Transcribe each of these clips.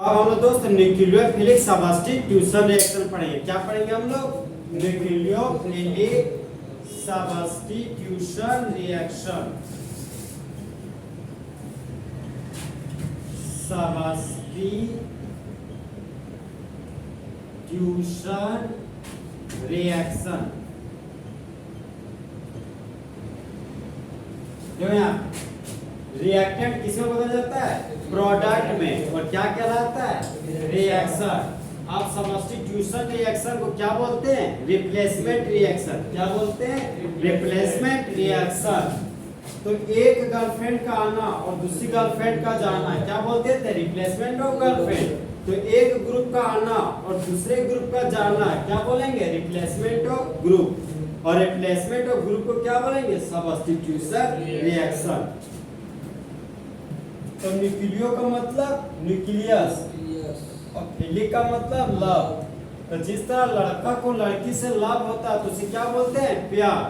अब हम लोग दोस्त न्यूक्लियोफिलिक सब्स्टिट्यूशन रिएक्शन पढ़ेंगे। क्या पढ़ेंगे हम लोग? Nucleophilic substitution reaction. Substitution reaction. देखो यहाँ रिएक्टेंट किसमें बदल जाता है? प्रोडक्ट में। और क्या कहलाता है? रिएक्शन। आप सब्स्टिट्यूशन रिएक्शन को क्या बोलते हैं? Replacement reaction. क्या बोलते हैं? Replacement reaction. तो एक गर्लफ्रेंड का आना और दूसरी गर्लफ्रेंड का जाना क्या बोलते थे? Replacement of girlfriend. तो एक ग्रुप का आना और दूसरे ग्रुप का जाना क्या बोलेंगे? Replacement of group. और रिप्लेसमेंट ऑफ ग्रुप को क्या बोलेंगे? Substitution reaction. तो न्यूक्लियो का मतलब न्यूक्लियस और फिलिक का मतलब लव। तो जिस तरह लड़का को लड़की से लव होता है तो उसे क्या बोलते हैं? प्यार।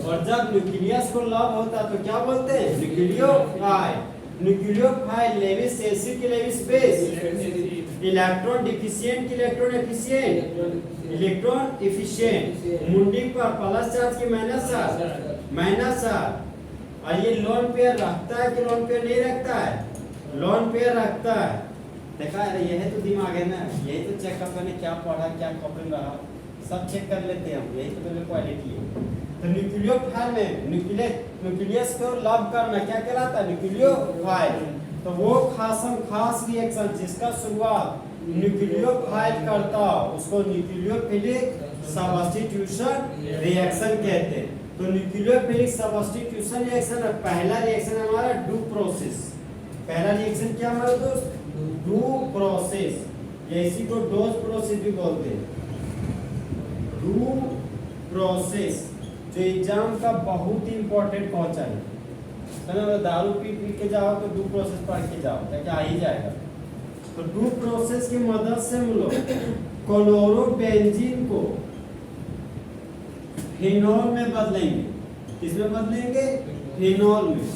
और जब न्यूक्लियस को लव होता है तो क्या बोलते हैं? न्यूक्लियोफाइल। न्यूक्लियोफाइल लेविस एसिड की लेविस बेस, इलेक्ट्रॉन डिफिशिएंट की इलेक्ट्रॉन एफिशिएंट, इलेक्ट्रॉन एफिशिएंट, मुंडी पर प्लस चार्ज की माइनस चार्ज। और ये लोन पेयर रखता है कि लोन पेयर नहीं रखता है? लोन पेयर रखता है। देखा अरे यही तो दिमाग है ना, यही तो चेकअप करने क्या पढ़ा क्या कॉपी रहा सब चेक कर लेते हैं हम। यही तो क्वालिटी है। तो न्यूक्लियोफाइल में न्यूक्लियस को लव करना क्या कहलाता है? न्यूक्लियोफाइल। तो वो खास रिएक्शन जिसका शुरुआत न्यूक्लियोफाइल करता उसको न्यूक्लियोफिलिक सब्स्टिट्यूशन रिएक्शन कहते हैं। तो न्यूक्लियोफिलिक सब्स्टिट्यूशन रिएक्शन पहला रिएक्शन हमारा डू प्रोसेस। पहला रिएक्शन क्या हमारा दोस्त? Do process. इसी को डोज प्रोसेस भी बोलते हैं। डू प्रोसेस जो एग्जाम का बहुत ही इंपॉर्टेंट पहुंचा है ना। दारू पी के जाओ तो डू प्रोसेस पढ़ के जाओ क्या आ ही जाएगा। तो डू प्रोसेस की मदद से हम लोग क्लोरोबेंजीन को फिनोल में बदलेंगे। किसमें बदलेंगे? फिनोल में।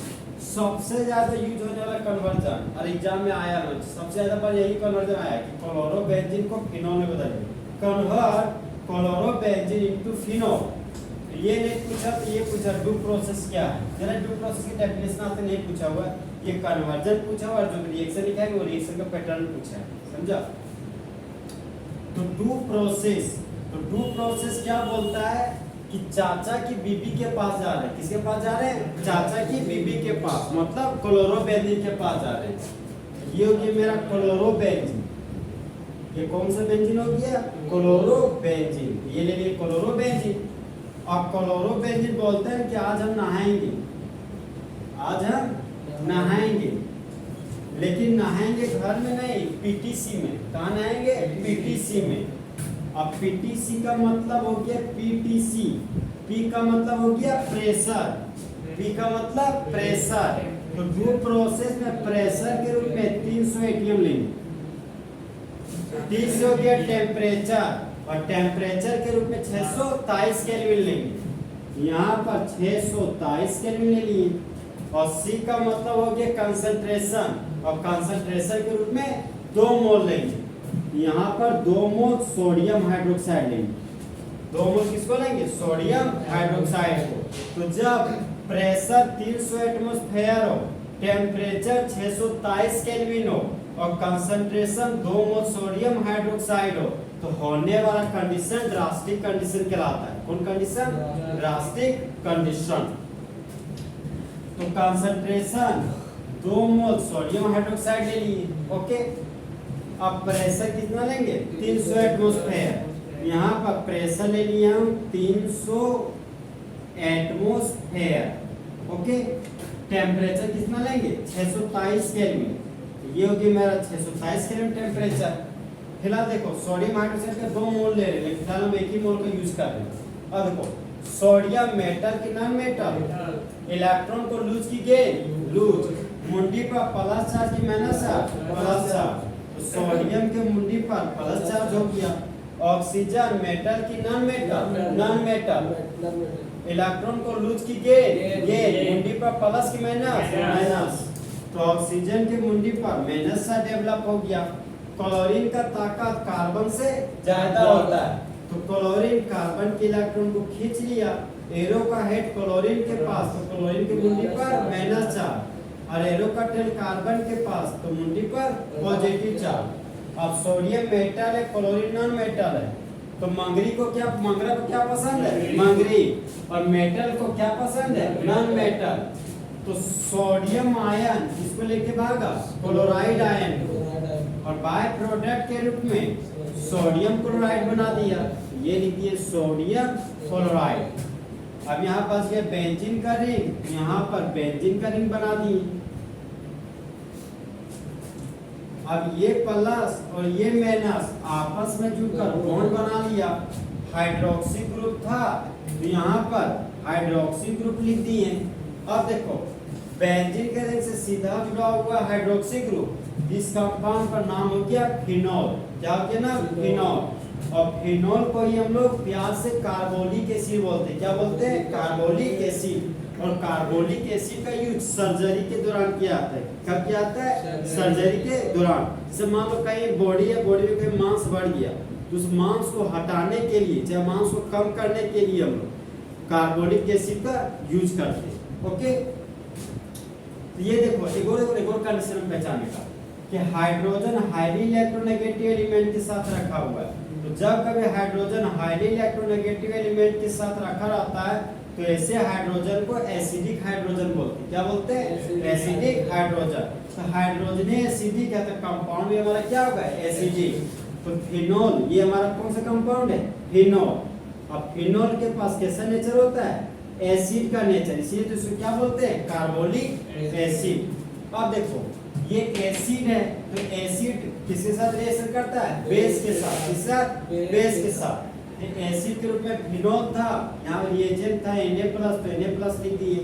सबसे ज्यादा यूज होने वाला कन्वर्जन और एग्जाम में आया ना, सबसे ज्यादा बार यही कन्वर्जन आया कि क्लोरोबेंजीन को फिनोल में बदलेंगे। Convert chlorobenzene into phenol. ये नहीं पूछा तो ये पूछा डू प्रोसेस क्या है। जरा डू प्रोसेस की डेफिनेशन आपसे नहीं पूछा हुआ, ये कन्वर्जन पूछा हुआ और जो रिएक्शन लिखा है वो रिएक्शन का पैटर्न पूछा है। समझा? तो डू प्रोसेस क्या बोलता है कि चाचा की बीबी के पास जा रहे हैं। किसके पास जा रहे हैं? चाचा की बीबी के पास, मतलब क्लोरोबेंजीन के पास जा रहे हैं। ये हो गया मेरा क्लोरोबेंजीन। ये कौन सा बेंजीन हो गया? क्लोरोबेंजीन। ये ले लिए क्लोरोबेंजीन। अब क्लोरोबेंजीन बोलते हैं कि आज हम नहाएंगे, लेकिन नहाएंगे घर में नहीं, पीटीसी में। कहाँ नहाएंगे? पीटीसी में। अब पीटीसी का मतलब हो गया पीटीसी। पी का मतलब हो गया प्रेशर। पी का मतलब प्रेशर। तो डू प्रोसेस में प्रेशर के रूप में 300 एटीएम लेंगे। 30 हो गया टेम्परेचर और टेम्परेचर के रूप में 623 केल्विन लेंगे। यहाँ पर 623 केल्विन ले लिए। और सी का मतलब हो गया कंसंट्रेशन और कंसंट्रेशन के रूप में 2 मोल लेंगे। यहाँ पर 2 मोल सोडियम हाइड्रोक्साइड लेंगे। 2 मोल किसको लेंगे? सोडियम हाइड्रोक्साइड को। तो जब प्रेशर 300 एटमॉस्फेयर हो, टेम्परेचर 623 केल्विन हो और कंसंट्रेशन 2 मोल सोडियम हाइड्रोक्साइड हो तो होने वाला कंडीशन ड्रास्टिक कंडीशन कहलाता है। कौन कंडीशन? Drastic condition. तो कंसंट्रेशन 2 मोल सोडियम हाइड्रोक्साइड ले लिए। ओके। अब प्रेशर कितना लेंगे? 300 एटमॉस्फेयर। यहाँ पर प्रेशर ले लिया हम 300 एटमॉस्फेयर। ओके। टेम्परेचर कितना लेंगे? 623 केल्विन। ये हो गया मेरा 623 केल्विन टेम्परेचर। फिलहाल देखो सोडियम हाइड्रोक्साइड का 2 मोल ले रहे हैं, फिलहाल हम एक ही मोल का यूज कर रहे हैं। अब देखो सोडियम मेटल की नॉन मेटल, इलेक्ट्रॉन को लूज की गेन लूज, मुंडी पर प्लस चार्ज की माइनस चार्ज। तो सोडियम के मुंडी पर प्लस चार्ज हो गया। ऑक्सीजन मेटल की नॉन मेटल, इलेक्ट्रॉन को लूज की गेन मुंडी पर प्लस की माइनस। तो ऑक्सीजन के मुंडी पर माइनस सा डेवलप हो गया। क्लोरीन का ताकत कार्बन से ज्यादा होता है, तो क्लोरीन कार्बन के इलेक्ट्रॉन को खींच लिया, एरो का हेड क्लोरीन के पास, तो क्लोरीन की मुंडी पर -4, और एरो का टेल कार्बन के पास, तो मुंडी पर पॉजिटिव चार्ज। अब सोडियम मेटल है, क्लोरीन नॉन मेटल है, तो मंगरा को क्या पसंद है? मंगरी। और मेटल को क्या पसंद है? Non metal. तो सोडियम आयन इसको लेके भागा क्लोराइड आयन को, और बाय प्रोडक्ट के रूप में सोडियम क्लोराइड बना दिया, ये लिखिए सोडियम क्लोराइड। अब यहाँ पास ये बेंजीन का रिंग, यहाँ पर बेंजीन का रिंग बना दी। अब ये प्लस और ये माइनस आपस में जुड़कर बॉन्ड बना लिया, हाइड्रोक्सी ग्रुप था, तो यहाँ पर हाइड्रोक्सी ग्रुप लिख दिए। अब देखो बेंजीन के रिंग से सीधा जुड़ा हुआ हाइड्रोक्सी ग्रुप, इस कंपाउंड का नाम हो गया फिनोल। क्या हो गया ना? फिनोल। और फिनोल को ही हम लोग प्यार से कार्बोलिक एसिड बोलते हैं। क्या बोलते हैं? Carbolic acid. और कार्बोलिक एसिड का यूज सर्जरी के दौरान किया जाता है। कब किया जाता है? सर्जरी के दौरान। जैसे मान लो कहीं बॉडी है, बॉडी में कहीं मांस बढ़ गया, तो उस मांस को हटाने के लिए, चाहे मांस को कम करने के लिए हम लोग कार्बोलिक एसिड का यूज करते हैं। ओके, तो ये देखो एक और कंडीशन पहचानने का कि हाइड्रोजन हाईली इलेक्ट्रोनेगेटिव एलिमेंट के साथ रखा हुआ है। तो जब कभी हाइड्रोजन हाईली इलेक्ट्रोनेगेटिव एलिमेंट के साथ रखा रहता है, तो ऐसे हाइड्रोजन को एसिडिक हाइड्रोजन बोलते हैं। क्या बोलते हैं? Acidic hydrogen. तो हाइड्रोजन एसिडिक है, तो कंपाउंड भी हमारा क्या होगा? एसिडिक। तो फिनोल ये हमारा कौन सा कंपाउंड है? फिनोल। अब फिनोल के पास कैसा नेचर होता है? एसिड का नेचर, इसलिए तो इसको क्या बोलते हैं? Carbolic acid. अब देखो ये एसिड है, तो एसिड किसके साथ रिएक्शन करता है? बेस के साथ। किसके साथ? बेस के साथ। एसिड के रूप में फिनोल था, यहाँ रिएजेंट था Na+, तो Na+ लिख दिए।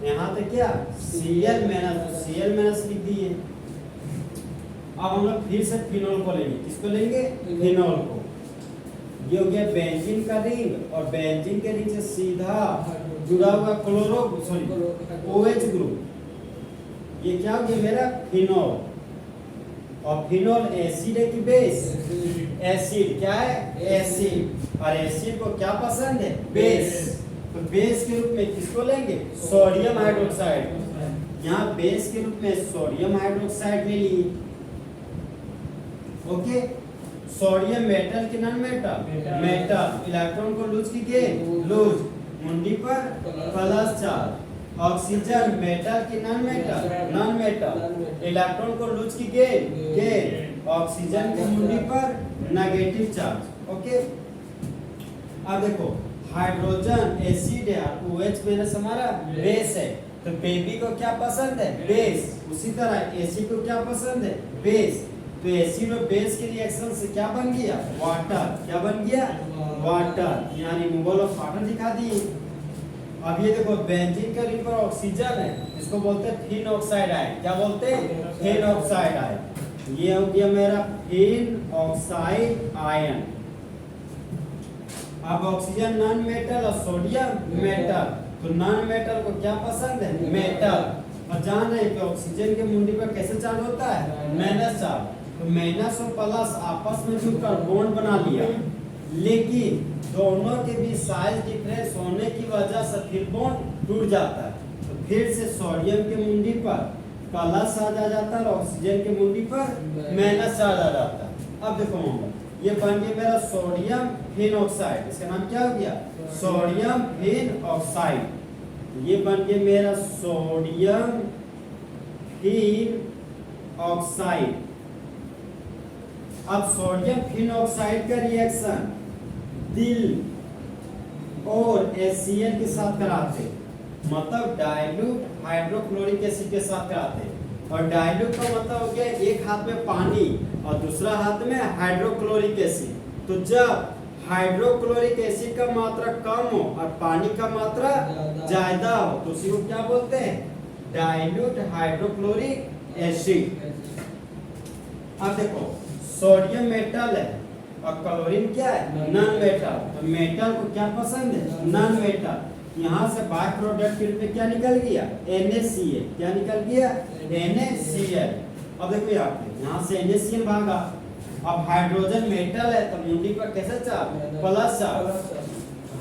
यहाँ तक क्या? Cl-, तो Cl- लिख दिए। अब हम लोग फिर से फिनोल को लेंगे। किसको लेंगे? फिनोल को। ये हो गया बेंजीन का रिंग, और बेंजीन के रिंग से सीधा जुड़ा हुआ OH ग्रुप, ये क्या हो गया मेरा? फिनोल। और फिनोल एसिड है कि बेस? एसिड। क्या है? एसिड। और एसिड को क्या पसंद है? बेस। तो बेस के रूप में किसको लेंगे? Sodium hydroxide. यहाँ बेस के रूप में सोडियम हाइड्रोक्साइड ले लिए। ओके, सोडियम मेटल की नॉन मेटल? मेटल। इलेक्ट्रॉन को लूज की गेन? लूज। मुंडी पर +4। ऑक्सीजन मेटल की non metal? Non metal. Electron को लूज की गेन? गेन। ऑक्सीजन की मुंडी पर नेगेटिव चार्ज। ओके, अब देखो हाइड्रोजन एसिड है, OH माइनस हमारा बेस है, तो बेबी को क्या पसंद है? बेस। उसी तरह एसिड को क्या पसंद है? बेस। तो एसिड और बेस के रिएक्शन से क्या बन गया? वाटर। क्या बन गया? वाटर। यहाँ रिमूवल ऑफ वाटर दिखा दिए। अब ये देखो बेंजीन का रिंग पर ऑक्सीजन है, इसको बोलते हैं फिन ऑक्साइड आयन। क्या बोलते हैं? Phenoxide ion. ये हो गया मेरा फिन ऑक्साइड आयन। अब ऑक्सीजन नॉन मेटल और सोडियम मेटल, तो नॉन मेटल को क्या पसंद है? मेटल। और जान रहे हैं कि ऑक्सीजन के मुंडी पर कैसे चार्ज होता है? -चार्ज। तो माइनस और प्लस आपस में जुड़कर बॉन्ड बना लिया, लेकिन दोनों के बीच साइज डिफरेंस होने की वजह से फिर बॉन्ड टूट जाता है। तो फिर से सोडियम के मुंडी पर प्लस चार्ज आ जाता है और ऑक्सीजन के मुंडी पर माइनस चार्ज आ जाता है। अब देखो ये बन गया मेरा सोडियम फिन ऑक्साइड। इसका नाम क्या हो गया? Sodium phenoxide. ये बन गया मेरा सोडियम फिन ऑक्साइड। अब सोडियम फिन ऑक्साइड का रिएक्शन दिल और HCl के साथ कराते, मतलब डाइल्यूट हाइड्रोक्लोरिक एसिड के साथ कराते। और डाइल्यूट का मतलब हो गया एक हाथ में पानी और दूसरा हाथ में हाइड्रोक्लोरिक एसिड। तो जब हाइड्रोक्लोरिक एसिड का मात्रा कम हो और पानी का मात्रा ज्यादा हो, तो उसी को क्या बोलते हैं? Dilute hydrochloric acid. अब देखो सोडियम मेटल है और क्लोरीन क्या है? Non metal. तो मेटल को क्या पसंद है? Non metal. यहाँ से बाय प्रोडक्ट के रूप में क्या निकल गया? NaCl। क्या निकल गया? NaCl। अब देखो यहाँ से NaCl भागा, अब हाइड्रोजन मेटल है तो मुंडी पर कैसे चार्ज, प्लस चार्ज,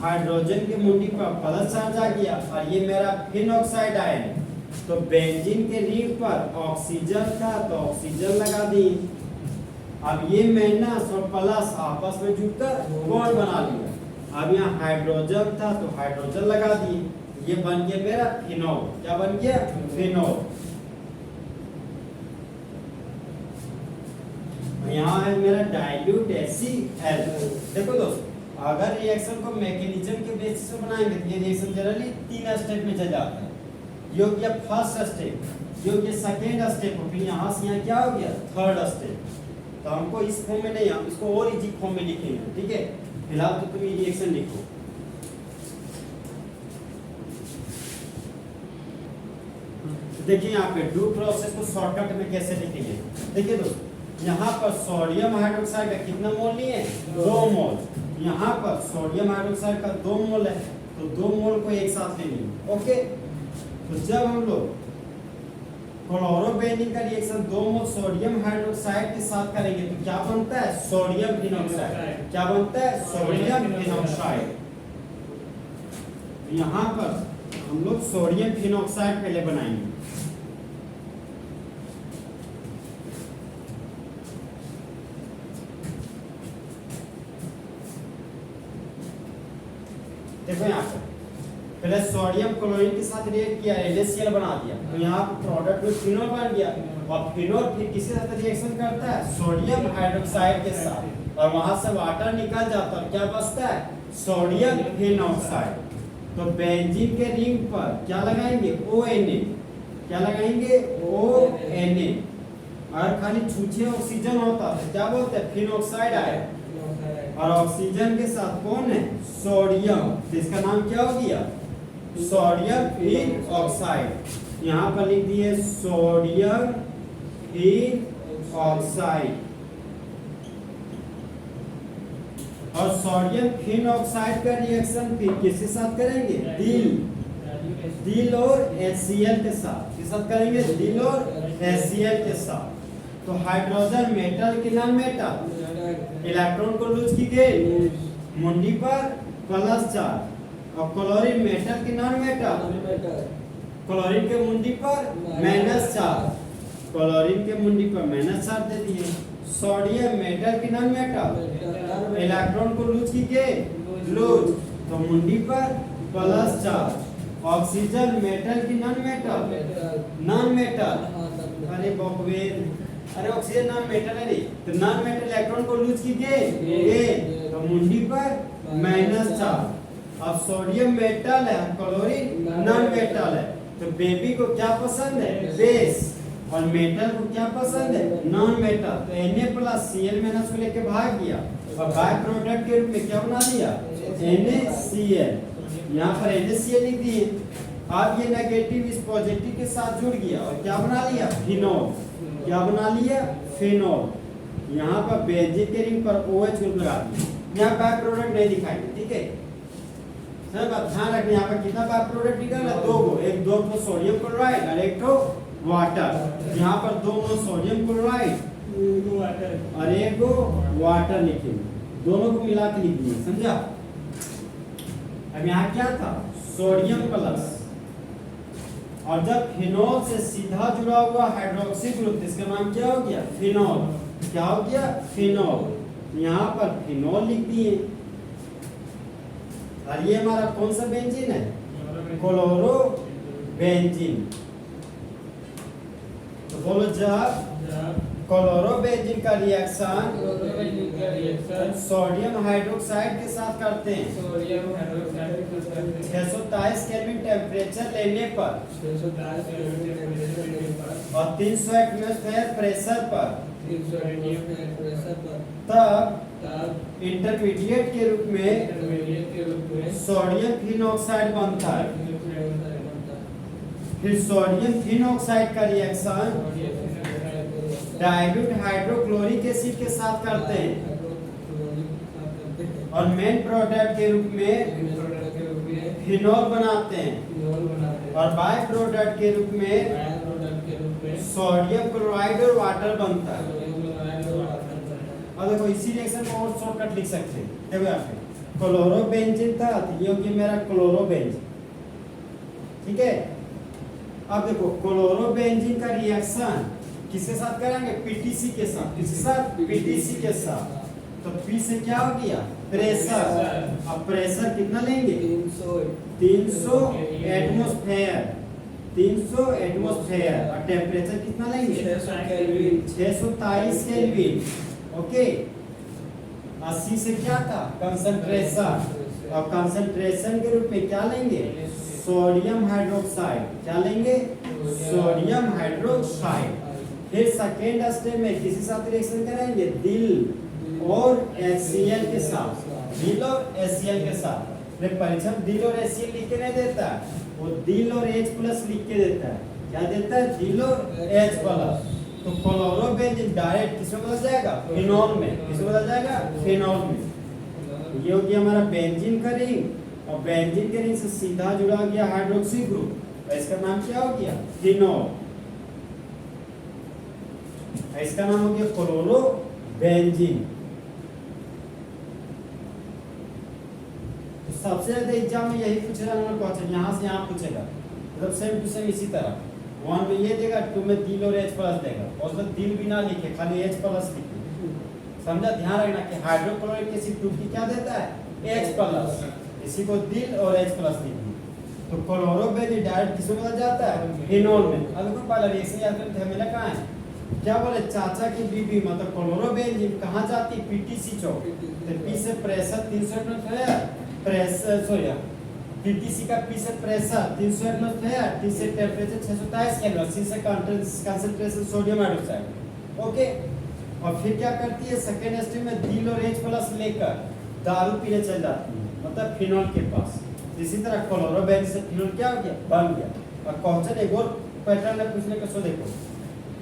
हाइड्रोजन की मुंडी पर प्लस चार्ज आ गया, और ये मेरा फिन ऑक्साइड आयन है, तो बेंजीन के रिंग पर ऑक्सीजन था तो ऑक्सीजन लगा दी। अब ये माइनस और प्लस आपस में जुड़कर बॉन्ड बना लिया। अब यहाँ हाइड्रोजन था तो हाइड्रोजन लगा दिए, ये बन गया मेरा फिनॉल। क्या बन गया, फिनॉल। यहाँ है मेरा डाइल्यूट HCl। देखो दोस्तों, अगर रिएक्शन को मैकेनिज्म के बेसिस पे बनाएंगे तो ये रिएक्शन जनरली 3 स्टेप में चल जाता है। ये हो गया फर्स्ट स्टेप, ये हो गया सेकेंड स्टेप, फिर यहाँ से यहाँ क्या हो गया, थर्ड स्टेप। तो हमको इस फॉर्म में नहीं, हम इसको और इजी फॉर्म में लिखेंगे, ठीक है। फिलहाल तो तुम ये रिएक्शन लिखो। देखिए यहाँ पे डू प्रोसेस को शॉर्टकट में कैसे लिखेंगे। देखिए दोस्तों, यहाँ पर सोडियम हाइड्रोक्साइड का कितना मोल लिए हैं, 2 मोल। यहाँ पर सोडियम हाइड्रोक्साइड का 2 मोल है, तो 2 मोल को एक साथ ले लेंगे, ओके। तो जब हम लोग क्लोरोबेंजीन का रिएक्शन 2 मोल सोडियम हाइड्रोक्साइड के साथ करेंगे तो क्या बनता है, सोडियम फिनॉक्साइड। क्या बनता है, सोडियम फिनॉक्साइड। यहाँ पर हम लोग सोडियम फिनॉक्साइड पहले बनाएंगे। देखो यहाँ पर पहले सोडियम क्लोरीन के साथ रिएक्ट किया, NaCl बना दिया, तो यहाँ प्रोडक्ट में फिनॉल बन गया। और फिनॉल फिर किसी साथ रिएक्शन करता है, सोडियम हाइड्रोक्साइड के साथ, और वहां से वाटर निकल जाता है, क्या बचता है, सोडियम फिनॉक्साइड। तो बेंजीन के रिंग पर क्या लगाएंगे, ONA। क्या लगाएंगे, ONA। और खाली छूछे ऑक्सीजन होता है क्या बोलते हैं, फिनॉक्साइड आयन। और ऑक्सीजन के साथ कौन है, सोडियम, तो इसका नाम क्या हो गया, सोडियम फिनॉक्साइड। यहाँ पर लिख दिए सोडियम फिनॉक्साइड। और सोडियम फिनॉक्साइड का रिएक्शन फिर किसके साथ करेंगे, दिल और HCl के साथ। किसके साथ करेंगे, दिल और HCl के साथ। तो हाइड्रोजन मेटल की नॉन मेटल, इलेक्ट्रॉन को लूज की गई मुंडी पर प्लस चार्ज, और क्लोरीन मेटल की नॉन मेटल, क्लोरीन के मुंडी पर माइनस चार्ज, क्लोरीन के मुंडी पर माइनस चार्ज दे दिए। सोडियम मेटल की नॉन मेटल, इलेक्ट्रॉन को लूज की गई लूज, तो मुंडी पर प्लस चार्ज। ऑक्सीजन मेटल की नॉन मेटल, अरे बकवेद, अरे ऑक्सीजन नॉन मेटल है नहीं, तो नॉन मेटल इलेक्ट्रॉन को लूज की गई, तो मुंडी पर माइनस चार्ज। अब सोडियम मेटल है, क्लोरीन नॉन मेटल है, तो बेबी को क्या पसंद है, बेस, और मेटल को क्या पसंद है, नॉन मेटल। तो Na+Cl माइनस को लेके भाग गया, और बाय प्रोडक्ट के रूप में क्या बना दिया, NaCl। यहाँ पर NaCl लिख दिए। अब ये नेगेटिव इस पॉजिटिव के साथ जुड़ गया, और क्या बना लिया, फिनॉल। क्या बना लिया, फिनॉल। यहाँ पर बेंजीन के रिंग पर OH ग्रुप लगा दिया। यहाँ बाय प्रोडक्ट नहीं दिखाएंगे, ठीक है। सब ध्यान रखना, यहाँ पर कितना बाय प्रोडक्ट निकला, 2 गो, एक 2 तो सोडियम क्लोराइड और एक तो वाटर। यहाँ पर 2 मोल सोडियम क्लोराइड और एक वाटर लिखेंगे, दोनों को मिला के लिख दिए, समझा। अब यहाँ क्या था, सोडियम प्लस, और जब फिनॉल से सीधा जुड़ा हुआ हाइड्रोक्सी ग्रुप, इसका नाम क्या हो गया, फिनॉल। क्या हो गया, फिनॉल। यहाँ पर फिनॉल लिख दिए। और ये हमारा कौन सा बेंजीन है, क्लोरोबेंजीन। तो बोलो, जब क्लोरोबेंजीन का रिएक्शन सोडियम हाइड्रोक्साइड के साथ करते हैं, 623 केल्विन टेम्परेचर लेने पर और 300 एटमॉस्फेयर प्रेशर पर, तब इंटरमीडिएट के रूप में सोडियम फिनॉक्साइड बनता है। फिर सोडियम फिनॉक्साइड का रिएक्शन डाइल्यूट हाइड्रोक्लोरिक एसिड के साथ करते हैं, और मेन प्रोडक्ट के रूप में फिनॉल बनाते हैं, और बाय प्रोडक्ट के रूप में सोडियम क्लोराइड और वाटर बनता है। और देखो इसी रिएक्शन को और शॉर्टकट लिख सकते हैं। देखो यहाँ पे क्लोरोबेंजीन था तो ये हो गया मेरा क्लोरोबेंजीन, ठीक है। अब देखो क्लोरोबेंजीन का रिएक्शन किसके साथ करेंगे? पीटीसी के साथ। किसके साथ? पीटीसी के साथ। तो पी से क्या हो गया? प्रेशर। अब प्रेशर कितना लेंगे? 300 एटमॉस्फेयर। 300 एटमॉस्फेयर। और टेम्परेचर कितना लेंगे? 623 केल्विन। ओके। 80 से क्या था? कंसंट्रेशन। और कंसंट्रेशन के रूप में क्या लेंगे? Sodium hydroxide. क्या लेंगे? Sodium hydroxide. फिर सेकेंड स्टेप में किसी साथ रिएक्शन करेंगे? दिल और HCl के साथ। दिल और HCl के साथ। परीक्षा में दिल और HCl लिख के नहीं देता, वो दिल और H प्लस लिख के देता है। क्या देता है? दिल और H प्लस। तो क्लोरोबेंजीन डायरेक्ट किसमें बदल जाएगा? फिनॉल में। किसमें बदल जाएगा? फिनॉल में। ये हो गया हमारा बेंजीन का रिंग, और बेंजीन के रिंग से सीधा जुड़ा गया हाइड्रोक्सी ग्रुप। इसका नाम क्या हो गया? फिनॉल। इसका नाम हो गया क्लोरोबेंजीन। तो सबसे ज्यादा एग्जाम में यही पूछेगा, क्वेश्चन यहाँ से यहाँ पूछेगा, मतलब सेम टू सेम इसी तरह। 1 में ये देगा, 2 में दिल और H प्लस देगा। और उसमें दिल भी ना लिखे, खाली H प्लस लिखे। समझा? ध्यान रखना कि हाइड्रोक्लोरिक एसिड 2 की क्या देता है? H plus. इसी को दिल और H प्लस लिखिए। तो क्लोरोबेंजीन डायरेक्ट किसमें बदल जाता है? फिनॉल में। अब देखो पहला रिएक्शन याद करते हैं, मिला कहाँ है? क्या बोले? चाचा की बीबी, मतलब क्लोरोबेंजीन कहाँ जाती? पीटीसी चौक। तो पी से pressure 300 atmosphere, pressure sorry PTC का पी से प्रेशर 300 एटमॉस्फेयर, टी से टेम्परेचर 623 केल्विन, सी से कंसंट्रेशन सोडियम हाइड्रोक्साइड। ओके। और फिर क्या करती है? सेकेंड स्टेप में दिल और H प्लस लेकर दारू पीने चल जाती है, मतलब फिनॉल के पास। इसी तरह क्लोरोबेंजीन से फिनॉल क्या हो गया? बन गया। और क्वेश्चन एक और पैटर्न है पूछने का, सो देखो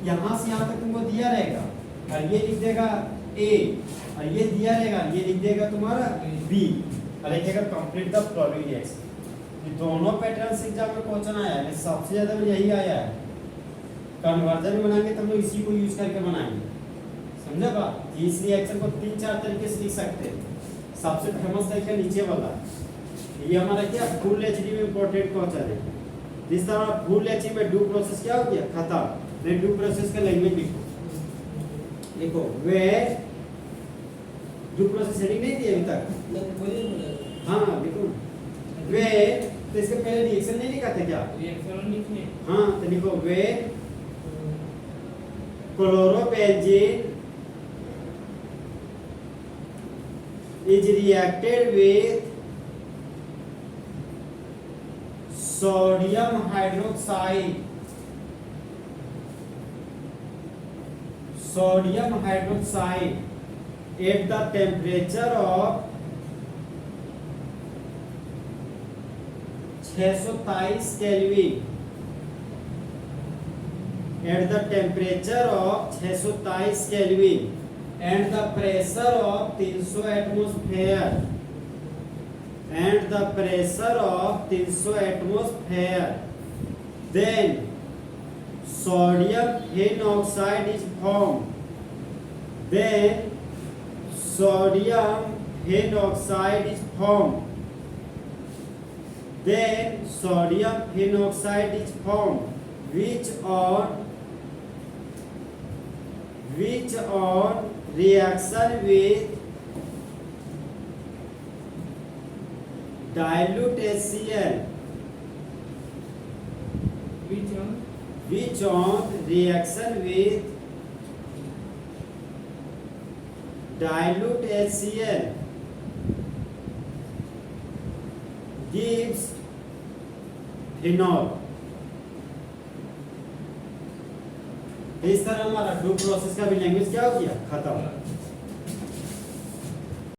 यहाँ से यहाँ तक तुमको दिया रहेगा, और ये लिख देगा A, और ये दिया रहेगा, ये लिख देगा तुम्हारा B, और लिखेगा कंप्लीट द फॉलोइंग रिएक्शन। ये दोनों पैटर्न से एग्जाम में क्वेश्चन आया है, सबसे ज्यादा में यही आया है। कन्वर्जन बनाएंगे तो हम लोग इसी को यूज करके बनाएंगे। समझा बात? इस रिएक्शन को 3-4 तरीके से लिख सकते हैं। सबसे फेमस तरीका नीचे वाला, ये हमारा क्या फुल एचडी में इंपॉर्टेंट क्वेश्चन है। जिस तरह फुल एचडी में डू प्रोसेस क्या हो गया? खत्म। मैं डू प्रोसेस का लैंग्वेज लिखो वे डू प्रोसेस हेडिंग नहीं दी अभी तक? हाँ लिखो वे। तो इसके पहले रिएक्शन नहीं लिखा था क्या? रिएक्शन लिखने। हाँ तो लिखो वे chlorobenzene is reacted with sodium hydroxide at the temperature of 623 Kelvin. At the temperature of 623 Kelvin and the pressure of 300 atmosphere. And the pressure of 300 atmosphere. Then sodium henoxide is formed. Then sodium henoxide is formed. Then sodium henoxide is formed, which on reaction with dilute HCl, which on reaction with dilute HCl gives phenol. इस तरह हमारा do process का भी language क्या हो गया? खत्म।